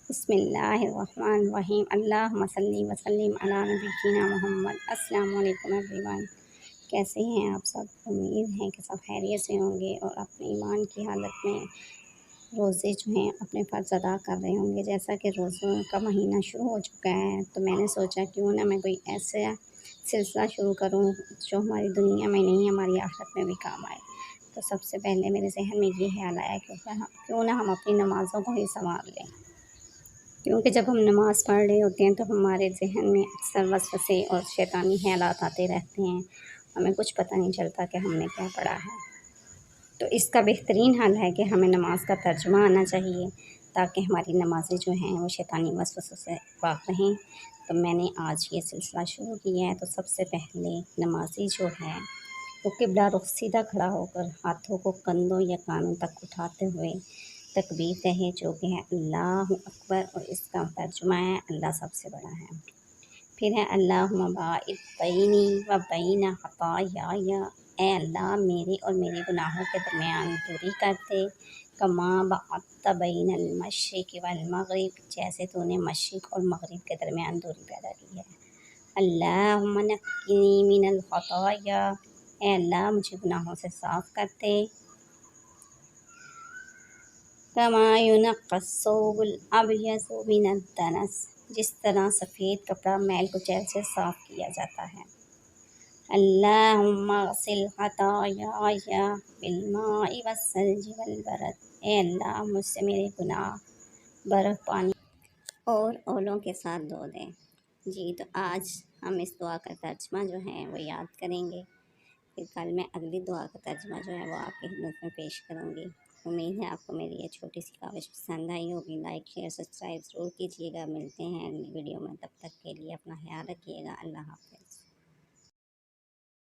بسم اللہ الرحمن الرحیم، اللہم صلی وسلم علی نبینا محمد۔ السلام علیکم ایوری ون، کیسے ہیں آپ سب؟ امید ہے کہ سب خیریت سے ہوں گے اور اپنے ایمان کی حالت میں روزے جو ہیں اپنے فرض ادا کر رہے ہوں گے۔ جیسا کہ روزوں کا مہینہ شروع ہو چکا ہے تو میں نے سوچا کیوں نہ میں کوئی ایسا سلسلہ شروع کروں جو ہماری دنیا میں نہیں ہماری آخرت میں بھی کام آئے۔ تو سب سے پہلے میرے ذہن میں یہ خیال آیا کہ کیوں نہ ہم اپنی نمازوں کو ہی سنوار لیں، کیونکہ جب ہم نماز پڑھ رہے ہوتے ہیں تو ہمارے ذہن میں اکثر وسوسے اور شیطانی خیالات آتے رہتے ہیں، ہمیں کچھ پتہ نہیں چلتا کہ ہم نے کیا پڑھا ہے۔ تو اس کا بہترین حل ہے کہ ہمیں نماز کا ترجمہ آنا چاہیے تاکہ ہماری نمازیں جو ہیں وہ شیطانی وسوسوں سے پاک رہیں۔ تو میں نے آج یہ سلسلہ شروع کیا ہے۔ تو سب سے پہلے نمازی جو ہے وہ قبلہ رخ سیدھا کھڑا ہو کر ہاتھوں کو کندھوں یا کانوں تک اٹھاتے ہوئے تکبیر کہے، جو کہ ہے اللہ اکبر، اور اس کا ترجمہ ہے اللہ سب سے بڑا ہے۔ پھر ہے اللہم باعث بینی و بین خطایای، اے اللہ میرے اور میرے گناہوں کے درمیان دوری کر دے، کما بعدت بین المشرق والمغرب، جیسے تو نے مشرق اور مغرب کے درمیان دوری پیدا کی ہے۔ اللہم نقنی من الخطایا، اے اللہ مجھے گناہوں سے صاف کر دے، کما ینقی الثوب الابیض من الدنس، جس طرح سفید کپڑا میل کچیل سے صاف کیا جاتا ہے۔ اللہم اغسل خطایای بالماء والثلج والبرد، اے اللہ مجھ سے میرے گناہ برف، پانی اور اولوں کے ساتھ دھو دیں۔ جی تو آج ہم اس دعا کا ترجمہ جو ہے وہ یاد کریں گے، پھر کل میں اگلی دعا کا ترجمہ جو ہے وہ آپ کی خدمت میں پیش کروں گی۔ امید ہے آپ کو میری یہ چھوٹی سی کاوش پسند آئی ہوگی۔ لائک شیئر سبسکرائب ضرور کیجیے گا۔ ملتے ہیں اگلی ویڈیو میں، تب تک کے لیے اپنا خیال رکھیے گا۔ اللہ حافظ۔